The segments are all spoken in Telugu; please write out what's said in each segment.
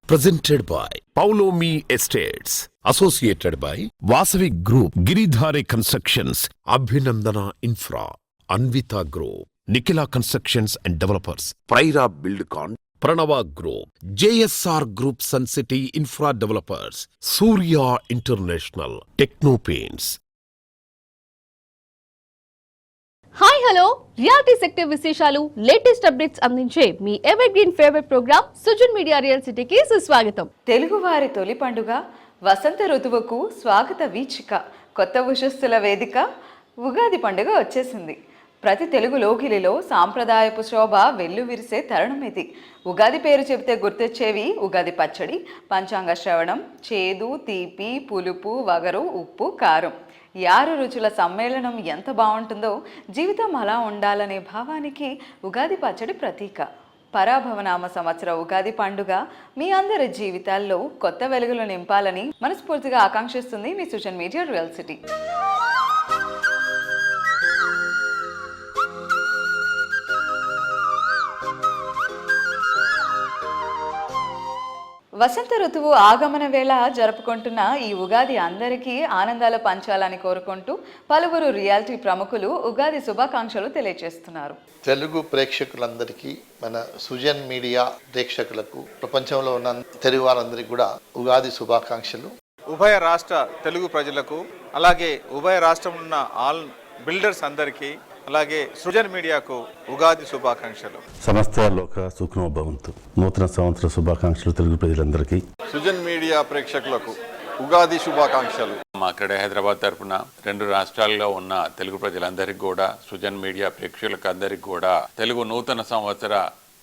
Presented by Paulomi Estates. Associated by Vasavi Group, Giridhare Constructions, Abhinandana Infra, Anvita Group, Nikhila Constructions and Developers, Praira Buildcon, Pranava Group, JSR Group Sun City Infra Developers, Surya International, Techno Paints. Hi hello reality sector విశేషాలు లేటెస్ట్ అప్డేట్స్ అందించే మీ evergreen favourite programme Sujan media real సిటీకి సుస్వాగతం. తెలుగువారి తొలి పండుగ వసంత ఋతువుకు స్వాగత వీచిక, కొత్త ఉషస్సుల వేదిక ఉగాది పండుగ వచ్చేసింది. ప్రతి తెలుగు లోకిలిలో సాంప్రదాయపు శోభ వెల్లువిరిసే తరుణం ఇది. ఉగాది పేరు చెబితే గుర్తొచ్చేవి ఉగాది పచ్చడి, పంచాంగ శ్రవణం, చేదు, తీపి, పులుపు, వగరు, ఉప్పు, కారం. 6 రుచుల సమ్మేళనం ఎంత బాగుంటుందో జీవితం అలా ఉండాలనే భావానికి ఉగాది పచ్చడి ప్రతీక. పరాభవనామ సంవత్సర ఉగాది పండుగ మీ అందరి జీవితాల్లో కొత్త వెలుగులు నింపాలని మనస్ఫూర్తిగా ఆకాంక్షిస్తుంది మీ సుజన్ మీడియా రియల్ సిటీ. వసంత ఋతువు ఆగమన వేళ జరుపుకుంటున్న ఈ ఉగాది అందరికీ ఆనందాలు పంచాలని కోరుకుంటూ పలువురు రియాలిటీ ప్రముఖులు ఉగాది శుభాకాంక్షలు తెలియజేస్తున్నారు. తెలుగు ప్రేక్షకులందరికీ, మన సుజన్ మీడియా ప్రేక్షకులకు, ప్రపంచంలో ఉన్న తెలుగు వారందరికీ కూడా ఉగాది శుభాకాంక్షలు. ఉభయ రాష్ట్ర తెలుగు ప్రజలకు, అలాగే ఉభయ రాష్ట్రం ఉన్న ఆల్ బిల్డర్స్ అందరికీ, అలాగే సృజన్ మీడియాకు ఉగాది శుభాకాంక్షలు. సమస్త లోక సుఖనో భవంతు. నూతన సంవత్సర శుభాకాంక్షలు తెలుగు ప్రజలందరికీ, సుజన్ మీడియా ప్రేక్షకులకు ఉగాది శుభాకాంక్షలు. మా క్రీడా హైదరాబాద్ తరఫున 2 రాష్ట్రాల్లో ఉన్న తెలుగు ప్రజలందరికీ కూడా, సుజన్ మీడియా ప్రేక్షకులకు అందరికీ కూడా తెలుగు నూతన సంవత్సర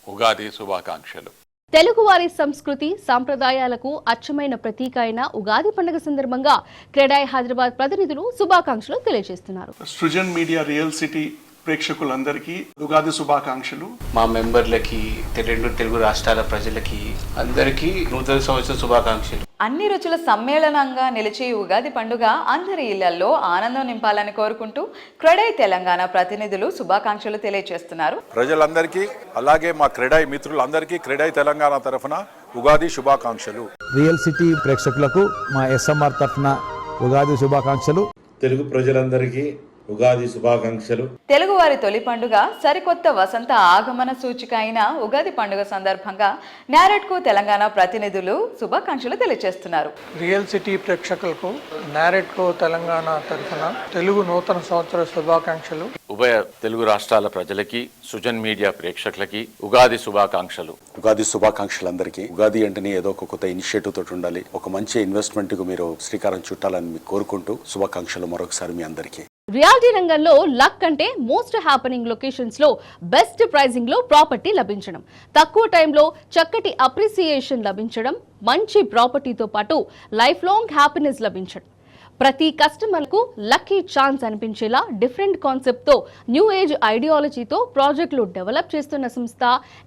ఉగాది శుభాకాంక్షలు. తెలుగువారి సంస్కృతి సాంప్రదాయాలకు అచ్చమైన ప్రతీక అయిన ఉగాది పండుగ సందర్భంగా క్రెడాయ్ హైదరాబాద్ ప్రతినిధులు శుభాకాంక్షలు తెలియజేస్తున్నారు. సృజన్ మీడియా రియల్ సిటీ ప్రేక్షకులందరికీ ఉగాది శుభాకాంక్షలు. మా మెంబర్లకి, 2 తెలుగు రాష్ట్రాల ప్రజలకి అందరికీ నూతన సంవత్సర శుభాకాంక్షలు. అన్ని రుచుల సమ్మేళనంగా నిలిచే ఉగాది పండుగ అందరి ఇళ్లలో ఆనందం నింపాలని కోరుకుంటూ క్రెడాయ్ తెలంగాణ ప్రతినిధులు శుభాకాంక్షలు తెలియజేస్తున్నారు. ప్రజలందరికీ, అలాగే మా క్రీడాయి మిత్రులందరికీ క్రీడాయి తెలంగాణ తరఫున ఉగాది శుభాకాంక్షలు. రియల్ సిటీ ప్రేక్షకులకు మా ఎస్ఎంఆర్ తరఫున ఉగాది శుభాకాంక్షలు. తెలుగు ప్రజలందరికీ ఉగాది శుభాకాంక్షలు. తెలుగువారి తొలి పండుగ, సరికొత్త వసంత ఆగమన సూచిక అయిన ఉగాది పండుగ సందర్భంగా నారెడ్కు తెలంగాణ ప్రతినిధులు శుభాకాంక్షలు తెలియజేస్తున్నారు. రియల్ సిటీ ప్రేక్షకులకు నారెడ్కో తెలంగాణ తరఫున తెలుగు నూతన సంవత్సర శుభాకాంక్షలు. ఉభయ తెలుగు రాష్ట్రాల ప్రజలకి, సుజన్ మీడియా ప్రేక్షకులకి ఉగాది శుభాకాంక్షలు. ఉగాది శుభాకాంక్షలు అందరికీ. ఉగాది అంటేనే ఏదో ఒక కొత్త ఇనిషియేటివ్ తోటి ఉండాలి. ఒక మంచి ఇన్వెస్ట్మెంట్ కు మీరు శ్రీకారం చుట్టాలని మీకు కోరుకుంటూ శుభాకాంక్షలు మరొకసారి మీ అందరికీ. రియాలిటీ రంగంలో లక్ అంటే మోస్ట్ హ్యాపెనింగ్ లొకేషన్స్ లో బెస్ట్ ప్రైజింగ్ లో ప్రాపర్టీ లభించడం, తక్కువ టైంలో చక్కటి అప్రిసియేషన్ లభించడం, మంచి ప్రాపర్టీతో పాటు లైఫ్ లాంగ్ హ్యాపీనెస్ లభించడం. ప్రతి కస్టమర్కు లక్కీ ఛాన్స్ అనిపించేలా డిఫరెంట్ కాన్సెప్ట్ తో న్యూ ఏజ్ ఐడియాలజీతో ప్రాజెక్టులు డెవలప్ చేస్తున్న సంస్థ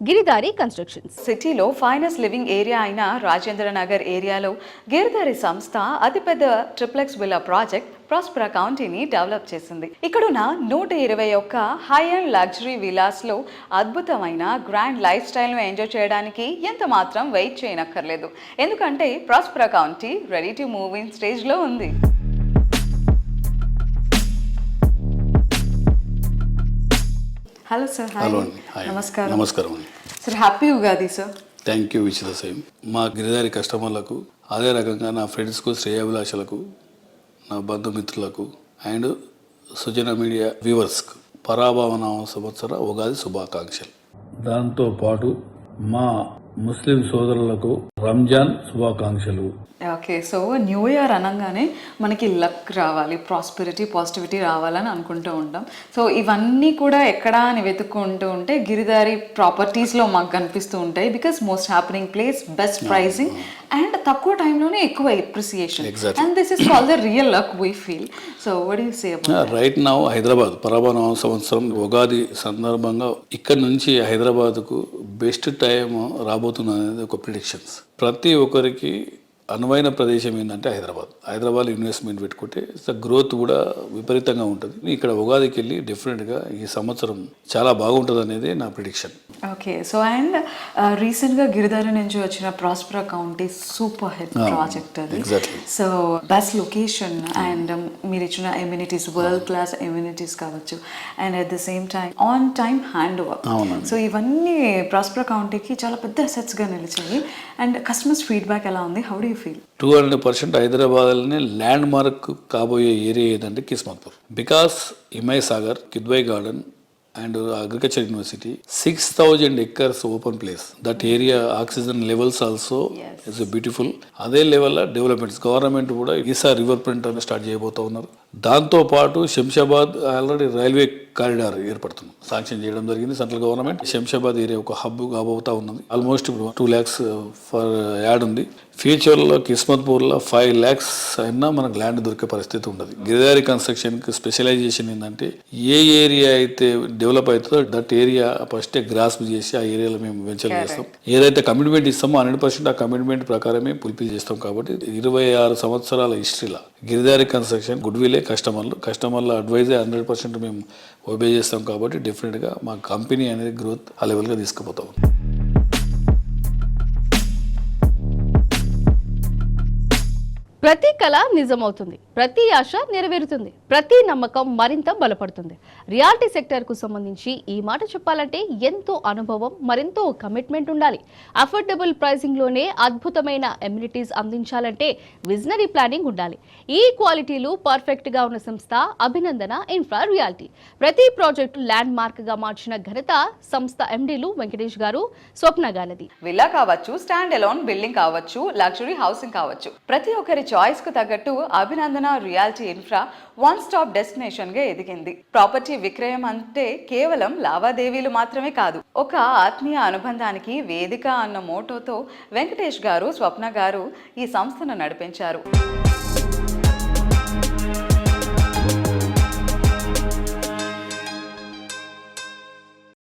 గిరిధారి కన్స్ట్రక్షన్స్. సిటీలో ఫైనెస్ట్ లివింగ్ ఏరియా అయిన రాజేంద్ర నగర్ ఏరియాలో గిరిధారి సంస్థ అతిపెద్ద ట్రిప్లెక్స్ విల్లా ప్రాజెక్ట్ ప్రాస్పరా కౌంటీని డెవలప్ చేసింది. ఇక్కడున్న 121 హై అండ్ లగ్జరీ విలాస్ లో అద్భుతమైన గ్రాండ్ లైఫ్ స్టైల్ ను ఎంజాయ్ చేయడానికి ఎంత మాత్రం వెయిట్ చేయనక్కర్లేదు. ఎందుకంటే Prospera county ready to move in stage లో ఉంది. Hello sir. హలో, నమస్కారం. నమస్కారం అండి sir. Happy Ugadi sir. Thank you. Which the same. మా గిరిదారి కస్టమర్లకు, అదే రకంగా నా ఫ్రెండ్స్కు, శ్రేయాభిలాషులకు, నా బంధుమిత్రులకు అండ్ సుజన మీడియా వ్యూవర్స్కు పరాభవన సంవత్సర ఉగాది శుభాకాంక్షలు. దాంతోపాటు మా ముస్లిం సోదరులకు రంజాన్ శుభాకాంక్షలు. ఓకే, సో న్యూ ఇయర్ అనగానే మనకి లక్ రావాలి, ప్రాస్పెరిటీ, పాజిటివిటీ రావాలని అనుకుంటూ ఉంటాం. సో ఇవన్నీ కూడా ఎక్కడా అని వెతుక్కుంటూ ఉంటే గిరిదారి ప్రాపర్టీస్లో మాకు కనిపిస్తూ ఉంటాయి. Because most happening place, best pricing and తక్కువ టైంలోనే ఎక్కువ appreciation. And this is called the real luck we feel. So what do you say about right now Hyderabad పరాభవన సంవత్సరం ఉగాది సందర్భంగా ఇక్కడ నుంచి హైదరాబాద్కు బెస్ట్ టైం రాబోతున్నది ఒక ప్రిడిక్షన్స్. ప్రతి ఒక్కరికి అనువైన ప్రదేశం ఏంటంటే హైదరాబాద్ ఇన్వెస్ట్మెంట్ పెట్టుకుంటే గ్రోత్ కూడా విపరీతంగా ఉంటుంది. ఇక్కడ ఉగాదికి వెళ్ళి డెఫినెట్గా ఈ సంవత్సరం చాలా బాగుంటుంది అనేది నా ప్రిడిక్షన్. ఓకే, సో అండ్ రీసెంట్గా గిరిధారి నుంచి వచ్చిన ప్రాస్పరా కౌంటీ సూపర్ హిట్ ప్రాజెక్ట్ అది. సో బెస్ట్ లొకేషన్ అండ్ మీరు ఇచ్చిన ఎమ్యూనిటీస్, వరల్డ్ క్లాస్ ఎమ్యూనిటీస్ కావచ్చు, and at the same time on time hand over. So ఇవన్నీ ప్రాస్పరా కౌంటీకి చాలా పెద్ద అసెట్స్గా నిలిచాయి. అండ్ కస్టమర్స్ ఫీడ్బ్యాక్ ఎలా ఉంది? How do you feel? 200% హైదరాబాద్లోనే ల్యాండ్ మార్క్ కాబోయే ఏరియా ఏదంటే Kismatpur. Because Himayat Sagar, Kidwai garden and agriculture university, 6,000 acres open place. That area oxygen levels also is a beautiful. అదే లెవెల్ డెవలప్మెంట్స్ గవర్నమెంట్ కూడా ఈసారి రివర్ ఫ్రంట్ అని స్టార్ట్ చేయబోతా ఉన్నారు. దాంతో పాటు శంషాబాద్ ఆల్రెడీ రైల్వే కారిడార్ ఏర్పడుతుంది, శాంక్షన్ చేయడం జరిగింది సెంట్రల్ గవర్నమెంట్. శంషాబాద్ ఏరియా ఒక హబ్ కాబోతా ఉన్నది. ఆల్మోస్ట్ ఇప్పుడు 2 lakhs ఫర్ యాడ్ ఉంది. ఫ్యూచర్లో కిస్మత్పూర్లో 5 lakhs అయినా మనకు ల్యాండ్ దొరికే పరిస్థితి ఉండదు. గిరిదారి కన్స్ట్రక్షన్కి స్పెషలైజేషన్ ఏంటంటే ఏ ఏరియా అయితే డెవలప్ అవుతుందో దట్ ఏరియా ఫస్ట్ గ్రాస్ప్ చేసి ఆ ఏరియాలో మేము వెంచర్ చేస్తాం. ఏదైతే కమిట్మెంట్ ఇస్తామో 100% ఆ కమిట్మెంట్ ప్రకారమే ఫుల్ఫిల్ చేస్తాం. కాబట్టి 26 సంవత్సరాల హిస్టరీలో గిరిదారి కన్స్ట్రక్షన్ గుడ్ విలే కస్టమర్ల అడ్వైజే 100% మేము ఒబే చేస్తాం. కాబట్టి డెఫినెట్గా మా కంపెనీ అనేది గ్రోత్ ఆ లెవెల్గా తీసుకుపోతాం. ప్రతి కళ నిజమవుతుంది, ప్రతి ఆశ నెరవేరుతుంది, ప్రతి నమ్మకం మరింత బలపడుతుంది. రియాలిటీ సెక్టర్కు సంబంధించి ఈ మాట చెప్పాలంటే ఎంతో అనుభవం, మరెంతో కమిట్మెంట్ ఉండాలి. అఫోర్డబుల్ ప్రైసింగ్లోనే అద్భుతమైన ఎమ్యూనిటీస్ అందించాలంటే విజనరీ ప్లానింగ్ ఉండాలి. ఈ క్వాలిటీలు పర్ఫెక్ట్గా ఉన్న సంస్థ అభినందన ఇన్ఫ్రా రియాలిటీ. ప్రతి ప్రాజెక్టు ల్యాండ్ మార్క్గా మార్చిన ఘనత సంస్థ ఎండీలు వెంకటేష్ గారు, స్వప్న గారిది. విల్లా కావచ్చు, స్టాండ్ అలోన్ బిల్డింగ్ కావచ్చు, లగ్జరీ హౌసింగ్ కావచ్చు, ప్రతి ఒక్కరి చాయిస్ కు తగ్గట్టు అభినందన reality infra one stop destination గా ఎదిగింది. ప్రాపర్టీ విక్రయం అంటే కేవలం లావాదేవీలు మాత్రమే కాదు, ఒక ఆత్మీయ అనుబంధానికి వేదిక అన్న మోటోతో వెంకటేష్ గారు, స్వప్న గారు ఈ సంస్థను నడిపించారు.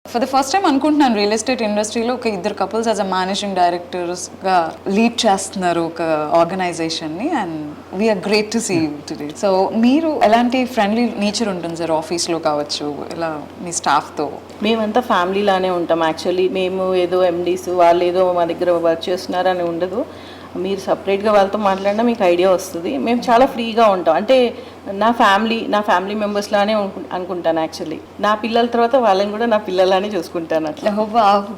ఫర్ ద ఫస్ట్ టైం అనుకుంటున్నాను రియల్ ఎస్టేట్ ఇండస్ట్రీలో ఒక ఇద్దరు కపుల్స్ యాజ్ అ మేనేజింగ్ డైరెక్టర్స్గా లీడ్ చేస్తున్నారు ఒక ఆర్గనైజేషన్ని. And we are great to see today. So మీరు ఎలాంటి ఫ్రెండ్లీ నేచర్ ఉంటుంది సార్ ఆఫీస్లో కావచ్చు, ఇలా మీ స్టాఫ్తో? మేమంతా ఫ్యామిలీలానే ఉంటాం. యాక్చువల్లీ మేము ఏదో ఎండీస్ వాళ్ళు ఏదో మా దగ్గర వర్క్ చేస్తున్నారని ఉండదు. మీరు సపరేట్గా వాళ్ళతో మాట్లాడినా మీకు ఐడియా వస్తుంది. మేము చాలా ఫ్రీగా ఉంటాం. అంటే నా ఫ్యామిలీ మెంబర్స్లానే అనుకుంటాను. యాక్చువల్లీ నా పిల్లల తర్వాత వాళ్ళని కూడా నా పిల్లలానే చూసుకుంటాను. అట్లా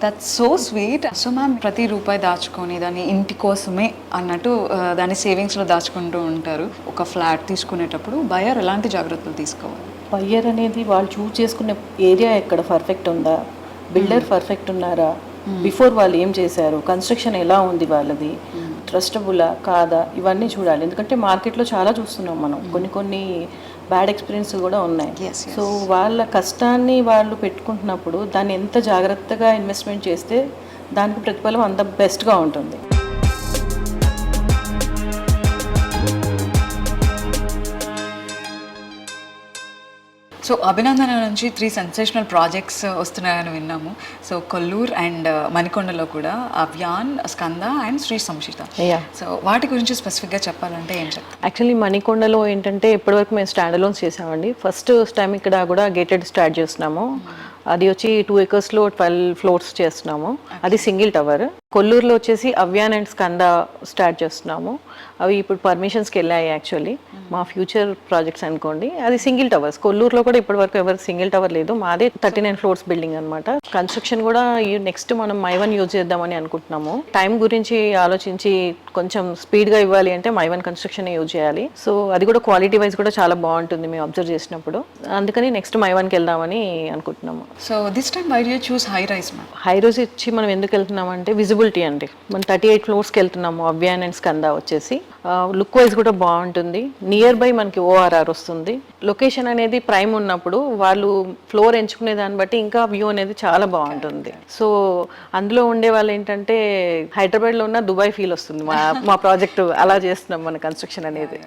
that's so sweet. So ma'am, ప్రతి రూపాయి దాచుకొని దాన్ని ఇంటి కోసమే అన్నట్టు దాన్ని సేవింగ్స్లో దాచుకుంటూ ఉంటారు. ఒక ఫ్లాట్ తీసుకునేటప్పుడు బయర్ ఎలాంటి జాగ్రత్తలు తీసుకోవాలి? బయ్యర్ అనేది వాళ్ళు చూస్ చేసుకునే ఏరియా ఎక్కడ పర్ఫెక్ట్ ఉందా, బిల్డర్ పర్ఫెక్ట్ ఉన్నారా, బిఫోర్ వాళ్ళు ఏం చేశారు, కన్స్ట్రక్షన్ ఎలా ఉంది వాళ్ళది, ట్రస్టబులా కాదా, ఇవన్నీ చూడాలి. ఎందుకంటే మార్కెట్లో చాలా చూస్తున్నాం మనం, కొన్ని బ్యాడ్ ఎక్స్పీరియన్స్ కూడా ఉన్నాయి. సో వాళ్ళ కష్టాన్ని వాళ్ళు పెట్టుకుంటున్నప్పుడు దాన్ని ఎంత జాగ్రత్తగా ఇన్వెస్ట్మెంట్ చేస్తే దానికి ప్రతిఫలం అంత బెస్ట్గా ఉంటుంది. సో అభినందన నుంచి 3 సెన్సేషనల్ ప్రాజెక్ట్స్ వస్తున్నాయని విన్నాము. సో కొల్లూరు అండ్ మణికొండలో కూడా అవ్యాన్, స్కంద అండ్ శ్రీ సంశిత. సో వాటి గురించి స్పెసిఫిక్గా చెప్పాలంటే ఏం చెప్తారు? యాక్చువల్లీ మణికొండలో ఏంటంటే ఇప్పటివరకు మేము స్టాండ్ అలోన్స్ చేసామండి. ఫస్ట్ టైం ఇక్కడ కూడా గేటెడ్ స్టార్ట్ చేస్తున్నాము. అది వచ్చి 2 acresలో 12 floors చేస్తున్నాము. అది సింగిల్ టవర్. కొల్లూరులో వచ్చేసి అవ్యాన్ అండ్ స్కంద స్టార్ట్ చేస్తున్నాము. అవి ఇప్పుడు పర్మిషన్స్కి వెళ్ళాయి. యాక్చువల్లీ మా ఫ్యూచర్ ప్రాజెక్ట్స్ అనుకోండి. అది సింగిల్ టవర్స్. కొల్లూరులో కూడా ఇప్పటివరకు ఎవరికి సింగిల్ టవర్ లేదు. మాదే 39 floors బిల్డింగ్ అనమాట. కన్స్ట్రక్షన్ కూడా నెక్స్ట్ మనం మైవన్ యూజ్ చేద్దామని అనుకుంటున్నాము. టైం గురించి ఆలోచించి కొంచెం స్పీడ్గా ఇవ్వాలి అంటే మైవన్ కన్స్ట్రక్షన్ యూజ్ చేయాలి. సో అది కూడా క్వాలిటీ వైజ్ కూడా చాలా బాగుంటుంది మేము అబ్జర్వ్ చేసినప్పుడు. అందుకని నెక్స్ట్ మైవన్కి వెళ్దామని అనుకుంటున్నాము. So this time why do you choose high rise ma'am? High rise ఇచ్చి మనం ఎందుకు వెళ్తున్నాం అంటే విజిబిలిటీ అండి. మనం 38 floors వెళ్తున్నాము. అవ్యాన్ అండ్ స్కంద వచ్చేసి లుక్ వైజ్ కూడా బాగుంటుంది. నియర్ బై మనకి ORR వస్తుంది. లొకేషన్ అనేది ప్రైమ్ ఉన్నప్పుడు వాళ్ళు ఫ్లోర్ ఎంచుకునే దాన్ని బట్టి ఇంకా వ్యూ అనేది చాలా బాగుంటుంది. సో అందులో ఉండే వాళ్ళు ఏంటంటే హైదరాబాద్లో ఉన్న దుబాయ్ ఫీల్ వస్తుంది. మా ప్రాజెక్ట్ అలా చేస్తున్నాం మన కన్స్ట్రక్షన్ అనేది.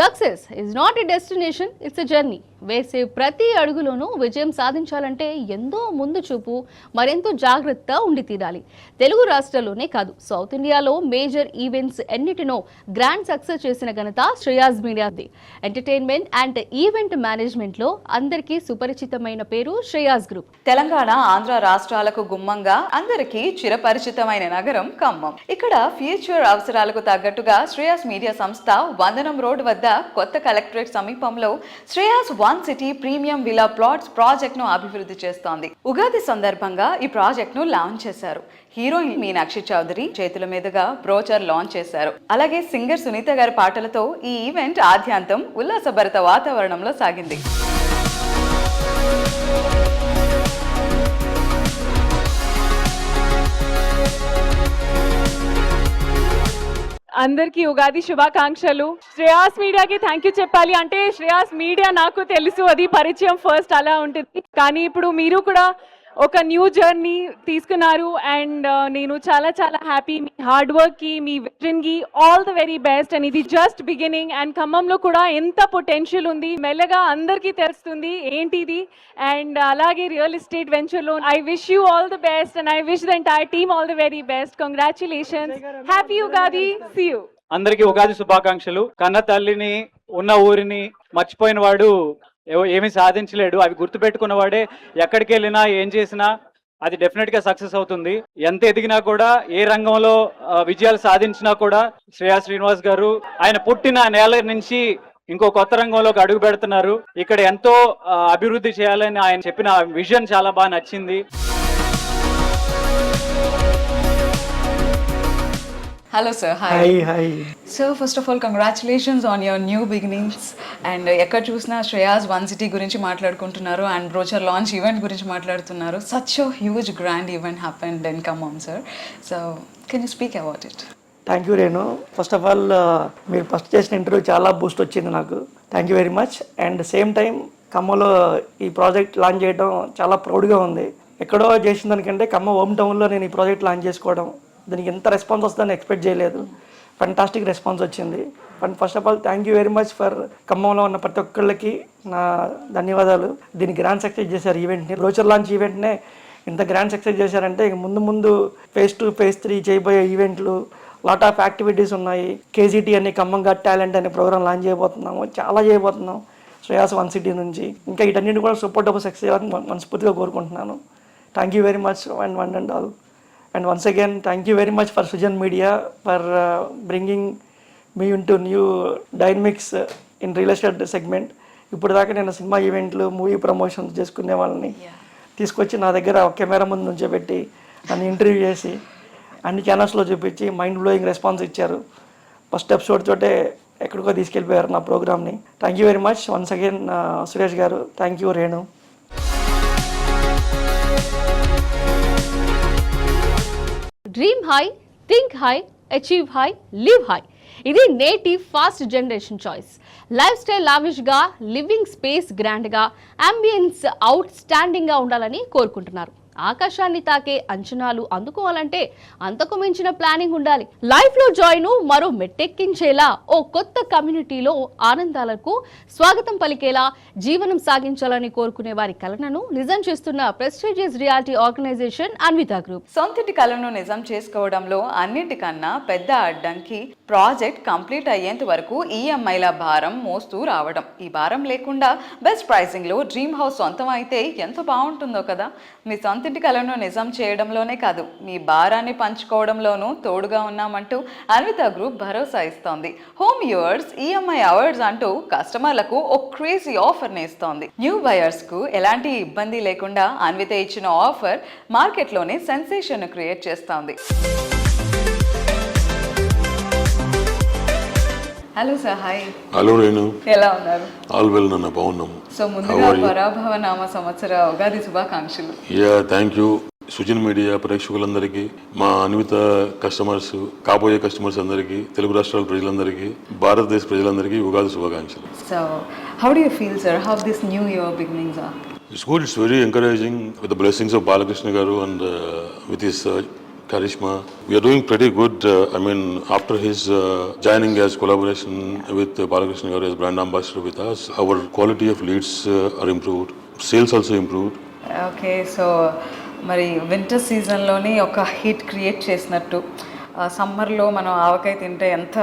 Success is not a destination, it's a journey. వేసే ప్రతి అడుగులోనూ విజయం సాధించాలంటే ఎంతో ముందు చూపు, మరెంతో జాగ్రత్త ఉండి తీరాలి. తెలుగు రాష్ట్రాల్లోనే కాదు, సౌత్ ఇండియాలో మేజర్ ఈవెంట్స్ ఎన్నిటినో గ్రాండ్ సక్సెస్ చేసిన ఘనత శ్రేయాస్ మీడియాది. ఎంటర్టైన్మెంట్ అండ్ ఈవెంట్ మేనేజ్మెంట్ లో అందరికీ సుపరిచితమైన పేరు శ్రేయాస్ గ్రూప్. తెలంగాణ, ఆంధ్ర రాష్ట్రాలకు గుమ్మంగా అందరికీ చిరపరిచితమైన నగరం ఖమ్మం. ఇక్కడ ఫ్యూచర్ అవసరాలకు తగ్గట్టుగా శ్రేయాస్ మీడియా సంస్థ వందనం రోడ్ వద్ద కొత్త కలెక్టరేట్ సమీపంలో Shreyas one city premium villa plots project ను అభివృద్ధి చేస్తోంది. ఉగాది సందర్భంగా ఈ ప్రాజెక్ట్ ను లాంచ్ చేశారు. హీరోయిన్ మీనాక్షి చౌదరి చేతుల మీదుగా బ్రోచర్ లాంచ్ చేశారు. అలాగే సింగర్ సునీత గారి పాటలతో ఈ ఈవెంట్ ఆద్యాంతం ఉల్లాసభరిత వాతావరణంలో సాగింది. అందరికీ ఉగాది శుభాకాంక్షలు. శ్రేయాస్ మీడియాకి థ్యాంక్ యూ చెప్పాలి. అంటే శ్రేయాస్ మీడియా నాకు తెలుసు, అది పరిచయం ఫస్ట్ అలా ఉంటుంది. కానీ ఇప్పుడు మీరు కూడా ఒక న్యూ జర్నీ తీసుకున్నారు అండ్ నేను చాలా చాలా హ్యాపీ. మీ హార్డ్ వర్క్కి, మీ విజన్కి all the very best. And ఇది జస్ట్ బిగినింగ్. అండ్ ఖమ్మంలో కూడా ఎంత పొటెన్షియల్ ఉంది, మెల్లగా అందరికీ తెలుస్తుంది ఏంటిది. అండ్ అలాగే రియల్ ఎస్టేట్ వెంచర్లో I wish you all the best and I wish the entire team all the very best. Congratulations, happy Ugadi, see you. అందరికీ ఉగాది శుభాకాంక్షలు. కన్న తల్లిని, ఉన్న ఊరిని మర్చిపోయిన వాడు ఏమీ సాధించలేడు. అవి గుర్తుపెట్టుకున్నవాడే ఎక్కడికి వెళ్ళినా ఏం చేసినా అది డెఫినెట్గా సక్సెస్ అవుతుంది. ఎంత ఎదిగినా కూడా, ఏ రంగంలో విజయాలు సాధించినా కూడా శ్రేయాస్ శ్రీనివాస్ గారు ఆయన పుట్టిన నేల నుంచి ఇంకో కొత్త రంగంలోకి అడుగు పెడుతున్నారు. ఇక్కడ ఎంతో అభివృద్ధి చేయాలని ఆయన చెప్పిన విజన్ చాలా బాగా నచ్చింది. Hello sir, hi. Sir, first of all, congratulations on your new beginnings. And ఎక్కడ చూసినా శ్రేయాస్ వన్ సిటీ గురించి మాట్లాడుకుంటున్నారు అండ్ బ్రోచర్ లాంచ్ ఈవెంట్ గురించి మాట్లాడుతున్నారు. Such a huge grand event happened in Khmmam, sir. So, can you speak about it? Thank you Renu. First of all మీరు ఫస్ట్ చేసిన ఇంటర్వ్యూ చాలా బూస్ట్ వచ్చింది నాకు. Thank you very much. And same time ఖమ్మంలో ఈ ప్రాజెక్ట్ లాంచ్ చేయడం చాలా ప్రౌడ్గా ఉంది. ఎక్కడో చేసిన దానికంటే ఖమ్మం హోమ్ టౌన్లో నేను ఈ ప్రాజెక్ట్ లాంచ్ చేసుకోవడం, దీనికి ఎంత రెస్పాన్స్ వస్తుందని ఎక్స్పెక్ట్ చేయలేదు. ఫంటాస్టిక్ రెస్పాన్స్ వచ్చింది. And first of all thank you very much for ఖమ్మంలో ఉన్న ప్రతి ఒక్కళ్ళకి నా ధన్యవాదాలు. దీన్ని గ్రాండ్ సక్సెస్ చేశారు ఈవెంట్ని. బ్రోచర్ లాంచ్ ఈవెంట్నే ఇంత గ్రాండ్ సక్సెస్ చేశారంటే ఇక ముందు ముందు phase 2, phase 3 చేయబోయే ఈవెంట్లు, లాట్ ఆఫ్ యాక్టివిటీస్ ఉన్నాయి. KGT అని ఖమ్మం గట్ టాలెంట్ అనే ప్రోగ్రామ్ లాంచ్ చేయబోతున్నాము, చాలా చేయబోతున్నాం శ్రేయాస్ వన్ సిటీ నుంచి. ఇంకా వీటన్నింటి కూడా సూపర్ డూపర్ సక్సెస్ చేయాలని మనస్ఫూర్తిగా కోరుకుంటున్నాను. Thank you very much one and all. And once again, thank you very much for Sujan Media for bringing me into new dynamics in real estate segment. ఇప్పుడు దాకా నేను సినిమా ఈవెంట్లు, మూవీ ప్రమోషన్స్ చేసుకునే వాళ్ళని తీసుకొచ్చి నా దగ్గర ఒక కెమెరా ముందు నుంచోబెట్టి నన్ను ఇంటర్వ్యూ చేసి అన్ని ఛానల్స్లో చూపించి మైండ్ బ్లోయింగ్ రెస్పాన్స్ ఇచ్చారు. ఫస్ట్ ఎపిసోడ్ తోటే ఎక్కడికో తీసుకెళ్ళిపోయారు నా ప్రోగ్రామ్ని. Thank you very much once again Suresh garu. Thank you Renu. Dream high, think high, achieve high, live high. ఇది నేటి fast generation choice. Lifestyle లావిష్గా, లివింగ్ స్పేస్ గ్రాండ్గా, అంబియన్స్ అవుట్ స్టాండింగ్గా ఉండాలని కోరుకుంటున్నారు. ఆకాశాన్ని తాకే అంచనాలు అందుకోవాలంటే అంతకు మించిన ప్లానింగ్ ఉండాలి. లైఫ్ లో జాయ్ను మరో మెట్టెక్కించేలా ఓ కొత్త కమ్యూనిటీలో ఆనందాలకు స్వాగతం పలికేలా జీవనం సాగించాలని కోరుకునే వారి కలను నిజం చేస్తున్న prestigious reality organisation Anvita group. సొంతటి కలను నిజం చేసుకోవడంలో అన్నిటికన్నా పెద్ద అడ్డంకి ప్రాజెక్ట్ కంప్లీట్ అయ్యేంత వరకు ఈఎంఐల భారం మోస్తూ రావడం. ఈ భారం లేకుండా బెస్ట్ ప్రైసింగ్ లో డ్రీమ్ హౌస్ సొంతం అయితే ఎంత బాగుంటుందో కదా. మీ సొంతింటి కలను నిజం చేయడంలోనే కాదు, మీ భారాన్ని పంచుకోవడంలోనూ తోడుగా ఉన్నామంటూ అన్విత గ్రూప్ భరోసా ఇస్తోంది. హోమ్ యూవర్స్ ఈఎంఐ అవార్డ్స్ అంటూ కస్టమర్లకు ఓ క్రేజీ ఆఫర్ ని ఇస్తోంది. న్యూ బయర్స్ కు ఎలాంటి ఇబ్బంది లేకుండా అన్విత ఇచ్చిన ఆఫర్ మార్కెట్లోనే సెన్సేషన్ క్రియేట్ చేస్తోంది. Hello sir, hi. Hello Renu, ఎలా ఉన్నారు? ఆల్ వెల్ నాన్న, బాగున్నాము. సో ముందుగా పరాభవ నామ సంవత్సర ఉగాది శుభాకాంక్షలు. Thank you. సుజన్ మీడియా ప్రేక్షకులందరికీ, మా అన్విత కస్టమర్స్, కాబోయే కస్టమర్స్ అందరికీ, తెలుగు రాష్ట్రాల ప్రజలందరికీ, భారతదేశ ప్రజలందరికీ ఉగాది శుభాకాంక్షలు. So how do you feel sir, how this new year beginnings are? It's good, it's very encouraging with the blessings of Balakrishna Garu and with his Karishma. We are doing pretty good. After his joining as collaboration with Balakrishna Garu as brand ambassador with us, our quality of leads are improved. Sales also improved. Okay, so మరి వింటర్ సీజన్లోని ఒక హీట్ క్రియేట్ చేసినట్టు సమ్మర్లో మనం ఆవకాయ తింటే ఎంత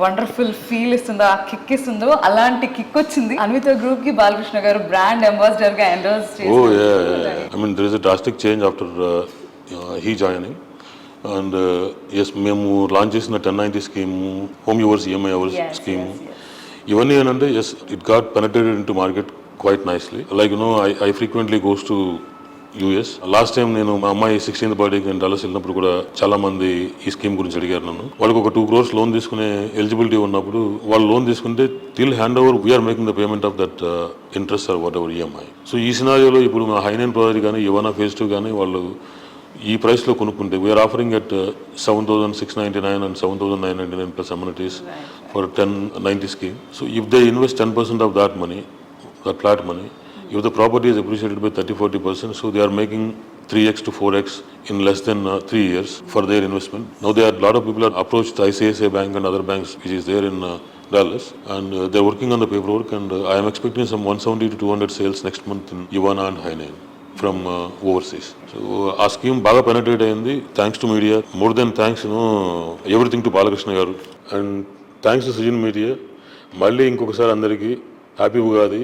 వండర్ఫుల్ ఫీల్ ఇస్తుందో, ఆ కిక్ ఇస్తుందో, అలాంటి కిక్ వచ్చింది అన్విత గ్రూప్కి బాలకృష్ణ గారు బ్రాండ్ అంబాసిడర్గా ఎండోర్స్ చేసి. Oh yeah. There is a drastic change after he joining. And yes, మేము లాంచ్ చేసిన 1090 scheme, home yours EMI hours scheme, ఇవన్నీ ఏంటంటే yes, it got penetrated into market quite nicely. Like I frequently goes to US. Last time నేను మా అమ్మాయి 16th బర్త్డేకి నేను డాలస్ వెళ్ళినప్పుడు కూడా చాలా మంది ఈ స్కీమ్ గురించి అడిగారు నన్ను. వాళ్ళకి ఒక 2 crores లోన్ తీసుకునే ఎలిజిబిలిటీ ఉన్నప్పుడు వాళ్ళు లోన్ తీసుకుంటే till hand over we are making the payment of that interest or whatever EMI. So ఈ సినారియోలో ఇప్పుడు మా హైనైన్ ప్రాజెక్ట్ కానీ యువనా ఫేజ్ 2 కానీ వాళ్ళు ఈ ప్రైస్లో కొనుక్కుంటే we are offering at 7,699 and 7,999 plus amenities for 1090 scheme. So if they invest 10% of that money, that flat money, if the property is appreciated by 30-40%, so they are making 3x to 4x in less than 3 years for their investment. Now there are a lot of people are approached ICICI Bank and other banks which is there in Dallas, and they're working on the paperwork, and I am expecting some 170 to 200 sales next month in Ivana and Hainan from overseas. So our scheme baga penetrate ayindi thanks to media. More than thanks, everything to Balakrishna garu, and thanks to Sujan Media. Malli inkokasari andariki happy Ugadi.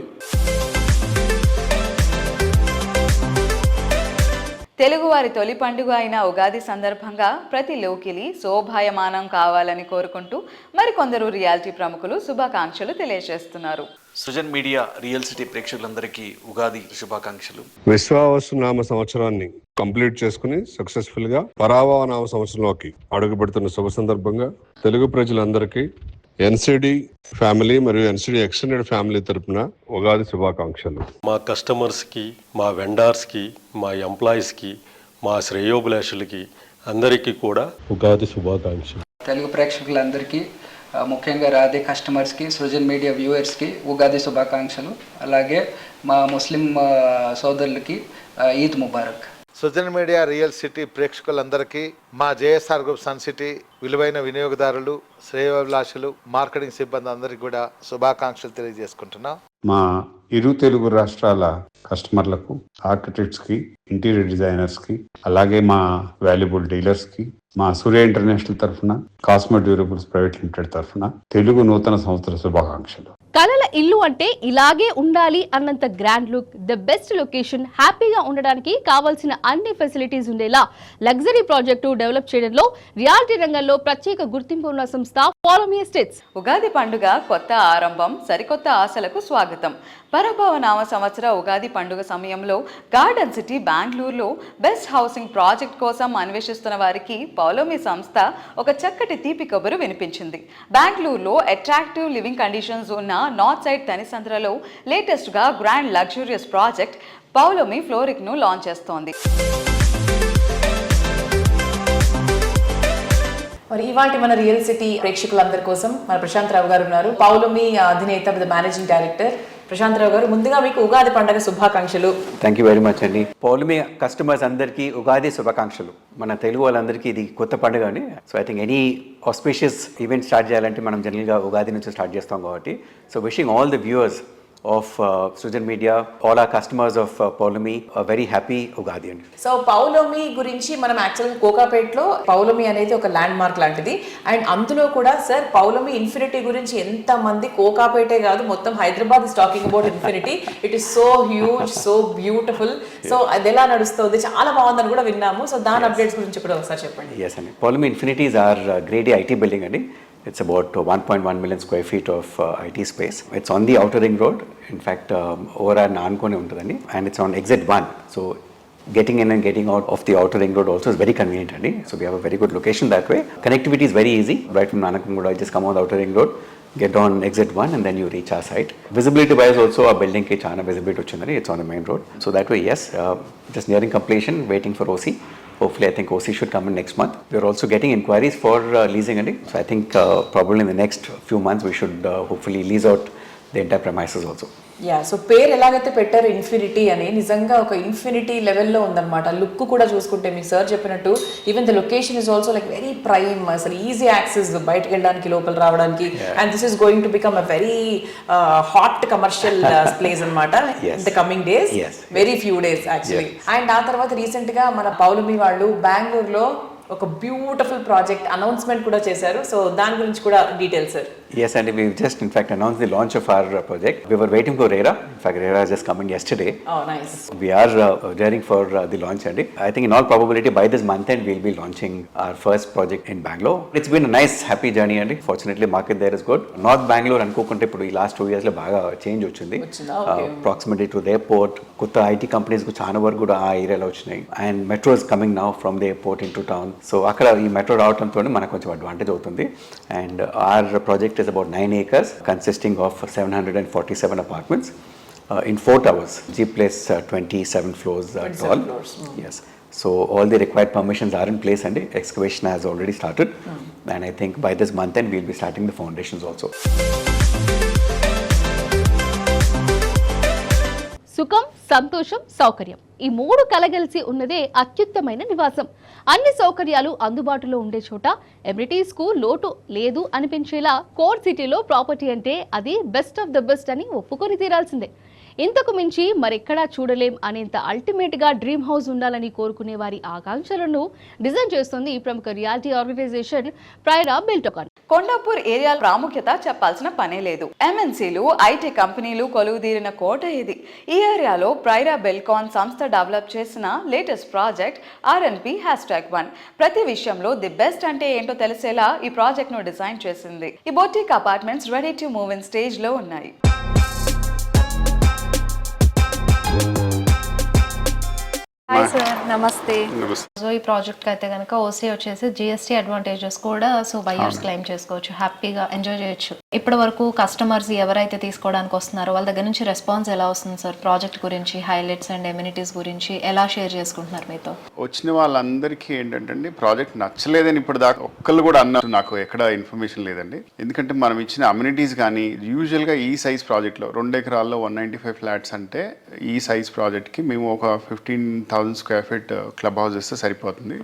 తెలుగువారి తొలి పండుగ అయిన ఉగాది సందర్భంగా ప్రతి లోకిలి శోభాయమానం కావాలని కోరుకుంటూ మరికొందరు రియాలిటీ ప్రముఖులు శుభాకాంక్షలు తెలియజేస్తున్నారు. సృజన్ మీడియా రియల్ సిటీ ప్రేక్షకులందరికీ ఉగాది శుభాకాంక్షలు. విశ్వావసు నామ సంవత్సరాన్ని కంప్లీట్ చేసుకుని సక్సెస్ఫుల్ గా పరాభవ నామ సంవత్సరంలోకి అడుగు పెడుతున్న శుభ సందర్భంగా తెలుగు ప్రజలందరికీ ఎన్సిడి ఫ్యామిలీ మరియు ఎన్సిడి ఎక్స్టెండెడ్ ఫ్యామిలీ తరపున ఉగాది శుభాకాంక్షలు. మా కస్టమర్స్కి, మా వెండర్స్కి, మా ఎంప్లాయీస్కి, మా శ్రేయోభిలాషులకి అందరికీ కూడా ఉగాది శుభాకాంక్షలు. తెలుగు ప్రేక్షకులందరికీ, ముఖ్యంగా రాధే కస్టమర్స్కి, సృజన్ మీడియా వ్యూవర్స్కి ఉగాది శుభాకాంక్షలు. అలాగే మా ముస్లిం సోదరులకి Eid Mubarak. Srujan media real city ప్రేక్షకులందరికీ, మా JSR గ్రూప్ సన్ సిటీ విలువైన వినియోగదారులు, శ్రేయోభిలాషులు, మార్కెటింగ్ సిబ్బంది అందరికీ కూడా శుభాకాంక్షలు తెలియజేసుకుంటున్నాం. మా ఇరు తెలుగు రాష్ట్రాల కస్టమర్లకు, ఆర్కిటెక్ట్స్కి, ఇంటీరియర్ డిజైనర్స్కి, అలాగే మా వాల్యుబుల్ డీలర్స్కి, మా సూర్య ఇంటర్నేషనల్ తరఫున, కాస్మో డ్యూరబుల్స్ ప్రైవేట్ లిమిటెడ్ తరఫున తెలుగు నూతన సంవత్సర శుభాకాంక్షలు. కలల ఇల్లు అంటే ఇలాగే ఉండాలి అన్నంత grand look, the best location, హ్యాపీగా ఉండడానికి కావాల్సిన అన్ని ఫెసిలిటీస్ ఉండేలా లగ్జరీ ప్రాజెక్టు డెవలప్ చేయడంలో రియాలిటీ రంగంలో ప్రత్యేక గుర్తింపు ఉన్న సంస్థ పాలోమి ఎస్టేట్స్. ఉగాది పండుగ కొత్త ఆరంభం, సరికొత్త ఆశలకు స్వాగతం. పరభవ నామ సంవత్సర ఉగాది పండుగ సమయంలో గార్డెన్ సిటీ బెంగళూరులో బెస్ట్ హౌసింగ్ ప్రాజెక్ట్ కోసం అన్వేషిస్తున్న వారికి పౌలోమి సంస్థ ఒక చక్కటి తీపి కబురు వినిపించింది. బెంగళూరులో అట్రాక్టివ్ లివింగ్ కండిషన్స్ ఉన్న నార్త్ సైడ్ తనిసంద్రలో లేటెస్ట్ గా grand luxurious project Paulomi fluoric ను లాంచ్ చేస్తోంది. మరి ఇవాళ మన రియల్ సిటీ ప్రేక్షకులందరి కోసం మన ప్రశాంత్ రావు గారు ఉన్నారు, పౌలోమి అధినేత, మేనేజింగ్ డైరెక్టర్. ప్రశాంత్ రావు గారు, ముందుగా మీకు ఉగాది పండుగ శుభాకాంక్షలు. థ్యాంక్ యూ వెరీ మచ్ అండి. పౌలోమి కస్టమర్స్ అందరికీ ఉగాది శుభాకాంక్షలు. మన తెలుగు వాళ్ళందరికీ ఇది కొత్త పండుగ అండి. So I think any auspicious event start చేయాలంటే మనం జనరల్గా ఉగాది నుంచి స్టార్ట్ చేస్తాం కాబట్టి. So wishing all the viewers of Srujan Media, all our customers of Pawlomi, a very happy Ugadi. So Paulomi గురించి మనం యాక్చువల్గా కోకాపేట్లో పౌలోమి అనేది ఒక ల్యాండ్ మార్క్ లాంటిది. అండ్ అందులో కూడా సార్ పౌలోమి ఇన్ఫినిటీ గురించి ఎంత మంది, కోకాపేటే కాదు మొత్తం Hyderabad is talking about infinity. It is so huge, so beautiful. So అది ఎలా నడుస్తుంది, చాలా బాగుందని కూడా విన్నాము. సో దాని అప్డేట్స్ గురించి కూడా ఒకసారి చెప్పండి. Yes అండి, Pawlomi Infinity is our grade A IT building అండి. It's about 1.1 million square feet of IT space. It's on the outer ring road. In fact, over and aankone untadandi, and it's on exit 1. So getting in and getting out of the outer ring road also is very convenient andi. So we have a very good location that way. Connectivity is very easy. Right from Nanakumguda, just come on the outer ring road, get on exit 1 and then you reach our site. Visibility wise also our building ki chana visibility ochindani. It's on the main road. So that way, yes, just nearing completion, waiting for OC. Hopefully, I think OC should come in next month. We are also getting inquiries for leasing. So I think probably in the next few months, we should hopefully lease out the entire premises also. Yeah, so పేరు ఎలాగైతే పెట్టారు ఇన్ఫినిటీ అని, నిజంగా ఒక ఇన్ఫినిటీ లెవెల్లో ఉందన్నమాట. లుక్ కూడా చూసుకుంటే మీకు సార్ చెప్పినట్టు even the location is also like very prime, అసలు ఈజీ యాక్సెస్ బయటకు వెళ్ళడానికి లోపల రావడానికి. And this is going to become a very hot commercial place అనమాట in the coming days, very few days actually. And ఆ తర్వాత రీసెంట్ గా మన పౌలమి వాళ్ళు బెంగళూరులో ఒక బ్యూటిఫుల్ ప్రాజెక్ట్ అనౌన్స్మెంట్ కూడా చేశారు. సో దాని గురించి కూడా details sir. Yes, and we just in fact announced the launch of our project. We were waiting for RERA. In fact, RERA has just come in yesterday. Oh, nice. We are daring for the launch, and I think in all probability by this month end we'll be launching our first project in Bangalore. It's been a nice, happy journey, and fortunately market there is good. North Bangalore అనుకోకుంటే ఇప్పుడు ఈ లాస్ట్ 2 years లో బాగా చేంజ్ వచ్చింది. Proximity to the airport, కొత్త ఐటీ కంపెనీస్ కు చాలా వరకు కూడా ఆ ఏరియాలో వచ్చినాయి. And metro is coming now from the airport into town. So అక్కడ ఈ మెట్రో రావడంతో మనకు కొంచెం అడ్వాంటేజ్ అవుతుంది. And our project is about 9 acres consisting of 747 apartments in 4 towers. G Place 27 floors tall. Yes. So all the required permissions are in place and excavation has already started. And I think by this month end we'll be starting the foundations also. సుఖం, సంతోషం, సౌకర్యం, ఈ 3 కలగలిసి ఉన్నదే అత్యుత్తమైన నివాసం. అన్ని సౌకర్యాలు అందుబాటులో ఉండే చోట ఎమ్యూనిటీస్ కు లోటు లేదు అనిపించేలా కోర్ సిటీలో ప్రాపర్టీ అంటే అది బెస్ట్ ఆఫ్ ద బెస్ట్ అని ఒప్పుకొని తీరాల్సిందే. ఇంతకు మించి మరెక్కడా చూడలేం అనేంత అల్టిమేట్ గా డ్రీమ్ హౌస్ ఉండాలని కోరుకునే వారి ఆకాంక్షలను డిజైన్ చేస్తుంది ఈ ప్రముఖ రియాలిటీ ఆర్గనైజేషన్ ప్రైరా బిల్టోకాన్. కొండాపూర్ ఏరియా ప్రాముఖ్యత చెప్పాల్సిన పనే లేదు. ఎంఎన్సీలు, ఐటీ కంపెనీలు కొలువుదీరిన కోట ఇది. ఈ ఏరియాలో ప్రైరా బిల్కాన్ సంస్థ డెవలప్ చేసిన లేటెస్ట్ ప్రాజెక్ట్ RNP #1. ప్రతి విషయంలో ది బెస్ట్ అంటే ఏంటో తెలిసేలా ఈ ప్రాజెక్ట్ ను డిజైన్ చేసింది. ఈ boutique apartments ready to move in stage లో ఉన్నాయి. హాయ్ సార్, నమస్తే. సో ఈ ప్రాజెక్ట్కి అయితే కనుక ఓసీ వచ్చేసి GST అడ్వాంటేజెస్ కూడా సో బయర్స్ క్లెయిమ్ చేసుకోవచ్చు, హ్యాపీగా ఎంజాయ్ చేయొచ్చు. ఇప్పటి వరకు కస్టమర్స్ ఎవరైతే తీసుకోవడానికి వస్తున్నారో వాళ్ళ దగ్గర నుంచి రెస్పాన్స్ ఎలా వస్తుంది సార్? ప్రాజెక్ట్ గురించి, హైలైట్స్ అండ్ ఎమ్యూనిటీస్ గురించి ఎలా షేర్ చేసుకుంటున్నారు మీతో? వచ్చిన వాళ్ళందరికీ ఏంటంటే ప్రాజెక్ట్ నచ్చలేదని ఇప్పుడు దాకా ఒక్కళ్ళు కూడా అన్నారు. నాకు ఎక్కడ ఇన్ఫర్మేషన్ లేదండి. ఎందుకంటే మనం ఇచ్చిన అమ్యూనిటీస్ కానీ యూజువల్గా ఈ సైజ్ ప్రాజెక్ట్లో 2 ఎకరాల్లో 195 ఫ్లాట్స్ అంటే ఈ సైజ్ ప్రాజెక్ట్కి మేము ఒక 15,000 స్క్వేర్ ఫీట్ క్లబ్ హౌస్ ఇస్తే సరిపోతుంది.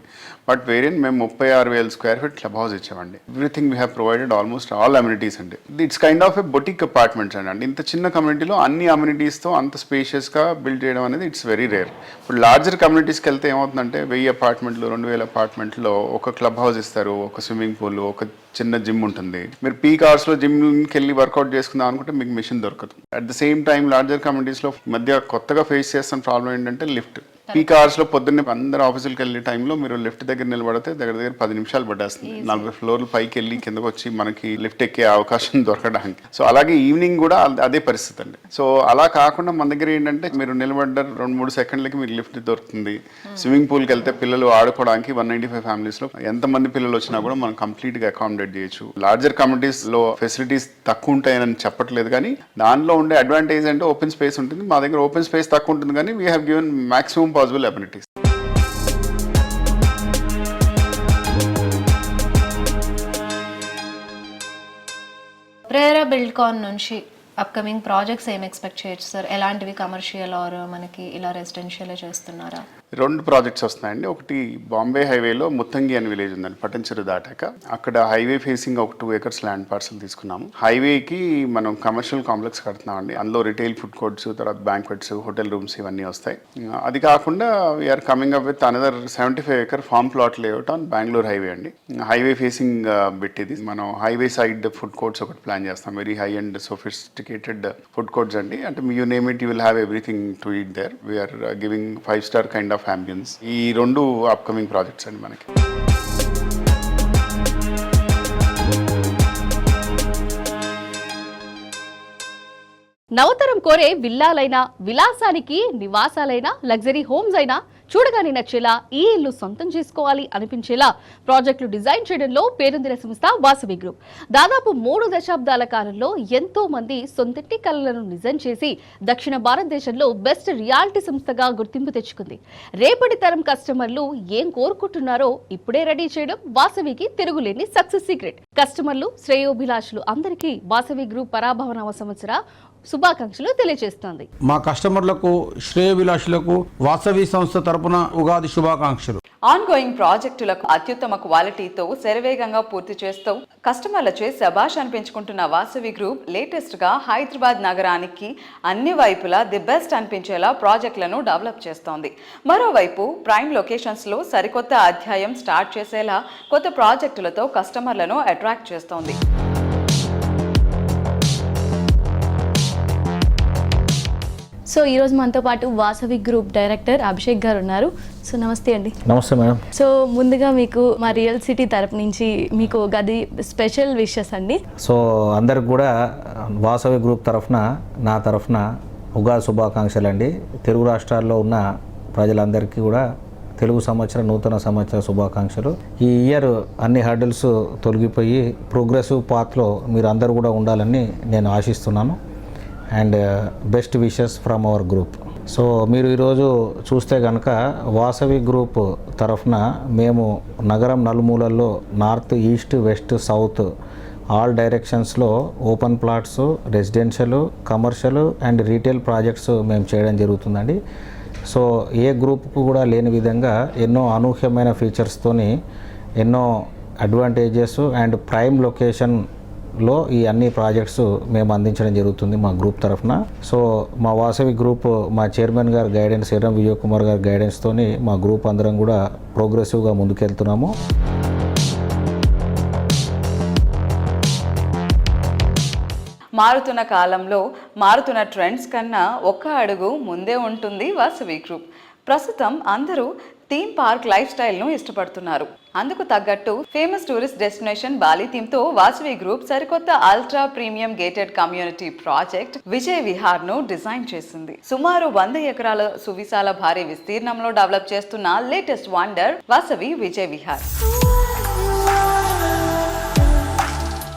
బట్ వేరియన్ మేము 36,000 స్క్వేర్ ఫీట్ క్లబ్ హౌస్ ఇచ్చామండి. Everything we have provided almost all amenities అండి. It's kind of a boutique apartments అండి. ఇంత చిన్న కమ్యూనిటీలో అన్ని అమ్యూనిటీస్తో అంత స్పేషియస్గా బిల్డ్ చేయడం అనేది ఇట్స్ వెరీ రేర్. ఇప్పుడు లార్జర్ కమ్యూనిటీస్కి వెళ్తే ఏమవుతుందంటే 1000 అపార్ట్మెంట్లు, 2000 అపార్ట్మెంట్లో ఒక క్లబ్ హౌస్ ఇస్తారు, ఒక స్విమ్మింగ్ పూల్, ఒక చిన్న జిమ్ ఉంటుంది. మీరు పీక్ అవర్స్లో జిమ్కి వెళ్ళి వర్కౌట్ చేసుకుందాం అనుకుంటే మీకు మిషన్ దొరకదు. At the same time larger కమ్యూనిటీస్లో మధ్య కొత్తగా ఫేస్ చేస్తున్న ప్రాబ్లం ఏంటంటే లిఫ్ట్. పీక్ అవర్స్లో పొద్దున్నే అందరూ ఆఫీసులకు వెళ్ళే టైంలో మీరు లిఫ్ట్ దగ్గర నిలబడితే దగ్గర 10 నిమిషాలు పట్టేస్తుంది. 40 ఫ్లోర్లు పైకి వెళ్ళి కిందకు వచ్చి మనకి లిఫ్ట్ ఎక్కే అవకాశం దొరకడానికి. సో అలాగే ఈవినింగ్ కూడా అదే పరిస్థితి అండి. సో అలా కాకుండా మన దగ్గర ఏంటంటే మీరు నిలబడ్డారు 2-3 సెకండ్లకి మీకు లిఫ్ట్ దొరుకుతుంది. స్విమ్మింగ్ పూల్కి వెళ్తే పిల్లలు ఆడుకోవడానికి 195 ఫ్యామిలీస్లో ఎంతమంది పిల్లలు వచ్చినా కూడా మనం కంప్లీట్గా అకామిడేట్ చేయొచ్చు. లార్జర్ కమ్యూనిటీస్లో ఫెసిలిటీస్ తక్కువ ఉంటాయని చెప్పట్లేదు, కానీ దానిలో ఉండే అడ్వాంటేజ్ అంటే ఓపెన్ స్పేస్ ఉంటుంది. మా దగ్గర ఓపెన్ స్పేస్ తక్కువ ఉంటుంది, కానీ we have given maximum possible amenities. Prera Buildcon నుంచి అప్కమింగ్ ప్రాజెక్ట్స్ ఏం ఎక్స్పెక్ట్ చేయొచ్చు సార్? ఎలాంటివి, కమర్షియల్ ఆర్ మనకి ఇలా రెసిడెన్షియల్ చేస్తున్నారా? 2 ప్రాజెక్ట్స్ వస్తున్నాయండి. ఒకటి బాంబే హైవేలో ముత్తంగి అని విలేజ్ ఉందండి, పటంచెరు దాటాక. అక్కడ హైవే ఫేసింగ్ ఒక 2 acres ల్యాండ్ పార్సల్ తీసుకున్నాము. హైవేకి మనం కమర్షియల్ కాంప్లెక్స్ కడుతున్నామండి. అందులో రిటైల్ ఫుడ్ కోర్ట్స్, తర్వాత బ్యాంక్వెట్స్, హోటల్ రూమ్స్ ఇవన్నీ వస్తాయి. అది కాకుండా we are coming up with another 75 acre farm plot layout on Bengaluru highway అండి. హైవే ఫేసింగ్ పెట్టేది మనం హైవే సైడ్ ఫుడ్ కోర్ట్స్ ఒకటి ప్లాన్ చేస్తాం. Very high and sophisticated food courts అండి. అంటే you name it, you will have everything to eat there. We are giving 5-star kind of ambience. ఈ 2 అప్కమింగ్ ప్రాజెక్ట్స్ అండి మనకి. నవతరం కోరే విల్లాలైనా, విలాసానికి నివాసాలైనా, లగ్జరీ హోమ్స్ అయినా చూడగానే నచ్చేలా ఈ ఇల్లు సొంతం చేసుకోవాలి అనిపించేలా ప్రాజెక్టులు డిజైన్ చేయడంలో పేరొందిన సంస్థ వాసవి గ్రూప్. దాదాపు 3 దశాబ్దాల కాలంలో ఎంతో మంది సొంతింటి కలలను నిజం చేసి దక్షిణ భారతదేశంలో బెస్ట్ రియాలిటీ సంస్థగా గుర్తింపు తెచ్చుకుంది. రేపటి తరం కస్టమర్లు ఏం కోరుకుంటున్నారో ఇప్పుడే రెడీ చేయడం వాసవికి తిరుగులేని సక్సెస్ సీక్రెట్. కస్టమర్లు, శ్రేయోభిలాషులు అందరికీ వాసవి గ్రూప్ పరాభవనామ సంవత్సర శుభాకాంక్షలు తెలియజేస్తోంది. మా కస్టమర్లకు, శ్రేయోభిలాషులకు వాసవి సంస్థ తరపున ఉగాది శుభాకాంక్షలు. ఆన్గోయింగ్ ప్రాజెక్టులకు అత్యుత్తమ క్వాలిటీతో శరవేగంగా పూర్తి చేస్తూ కస్టమర్లచే శభాష్ అనిపించుకుంటున్న వాసవి గ్రూప్ లేటెస్ట్ గా హైదరాబాద్ నగరానికి అన్ని వైపులా ది బెస్ట్ అనిపించేలా ప్రాజెక్టులను డెవలప్ చేస్తోంది. మరోవైపు ప్రైమ్ లొకేషన్స్ లో సరికొత్త అధ్యాయం స్టార్ట్ చేసేలా కొత్త ప్రాజెక్టులతో కస్టమర్లను అట్రాక్ట్ చేస్తోంది. సో ఈరోజు మనతో పాటు వాసవి గ్రూప్ డైరెక్టర్ అభిషేక్ గారు ఉన్నారు. సో నమస్తే అండి. నమస్తే మేడం. సో ముందుగా మీకు మా రియల్ సిటీ తరపు నుంచి మీకు గది స్పెషల్ విషెస్ అండి. సో అందరికి కూడా వాసవి గ్రూప్ తరఫున, నా తరఫున ఉగాది శుభాకాంక్షలు అండి. తెలుగు రాష్ట్రాల్లో ఉన్న ప్రజలందరికీ కూడా తెలుగు సంవత్సరం, నూతన సంవత్సర శుభాకాంక్షలు. ఈ ఇయర్ అన్ని హర్డిల్స్ తొలగిపోయి ప్రోగ్రెసివ్ పాత్లో మీరు అందరూ కూడా ఉండాలని నేను ఆశిస్తున్నాను. And best wishes from our group. So మీరు ఈరోజు చూస్తే కనుక వాసవి గ్రూప్ తరఫున మేము నగరం నలుమూలల్లో north, east, west, south all డైరెక్షన్స్లో open plots, residential, commercial and retail projects మేము చేయడం జరుగుతుందండి. సో ఏ గ్రూప్కు కూడా లేని విధంగా ఎన్నో అనూహ్యమైన ఫీచర్స్తోని, ఎన్నో అడ్వాంటేజెస్ అండ్ ప్రైమ్ లొకేషన్లో ఈ అన్ని ప్రాజెక్ట్స్ మేము అందించడం జరుగుతుంది మా గ్రూప్ తరఫున. సో మా వాసవి గ్రూప్, మా చైర్మన్ గారి గైడెన్స్, ఎర్రం విజయ్ కుమార్ గారి గైడెన్స్తోని మా గ్రూప్ అందరం కూడా ప్రోగ్రెసివ్గా ముందుకెళ్తున్నాము. మారుతున్న కాలంలో మారుతున్న ట్రెండ్స్ కన్నా ఒక్క అడుగు ముందే ఉంటుంది వాసవి గ్రూప్. ప్రస్తుతం అందరూ థీమ్ పార్క్ లైఫ్ స్టైల్ను ఇష్టపడుతున్నారు. అందుకు తగ్గట్టు ఫేమస్ టూరిస్ట్ డెస్టినేషన్ బాలి థీమ్తో వాసవి గ్రూప్ సరికొత్త ultra premium gated community project Vijay విహార్ను డిజైన్ చేసింది. సుమారు 100 ఎకరాల సువిశాల భారీ విస్తీర్ణంలో డెవలప్ చేస్తున్న లేటెస్ట్ వండర్ వాసవి విజయ్ విహార్.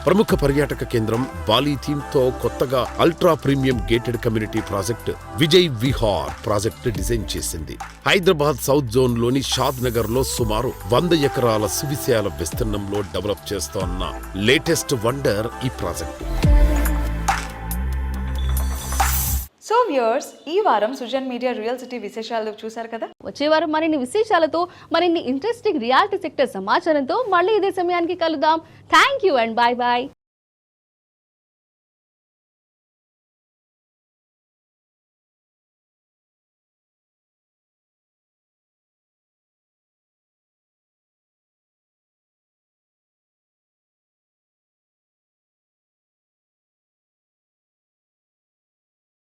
ప్రముఖ పర్యాటక కేంద్రం బాలి థీమ్ తో కొత్తగా ultra premium gated community project Vijay Vihar project design చేసింది. హైదరాబాద్ సౌత్ జోన్ లోని షాద్ నగర్ లో సుమారు 100 ఎకరాల సువిశాల విస్తీర్ణంలో డెవలప్ చేస్తోన్న లేటెస్ట్ వండర్ ఈ ప్రాజెక్ట్. సో వ్యూయర్స్, ఈ వారం సుజన్ మీడియా రియల్ సిటీ విశేషాలు చూశారు కదా. వచ్చే వారం మరిన్ని విశేషాలతో, మరిన్ని ఇంట్రెస్టింగ్ రియాలిటీ సెక్టర్ సమాచారంతో మళ్ళీ ఇదే సమయానికి కలుద్దాం. Thank you and bye bye.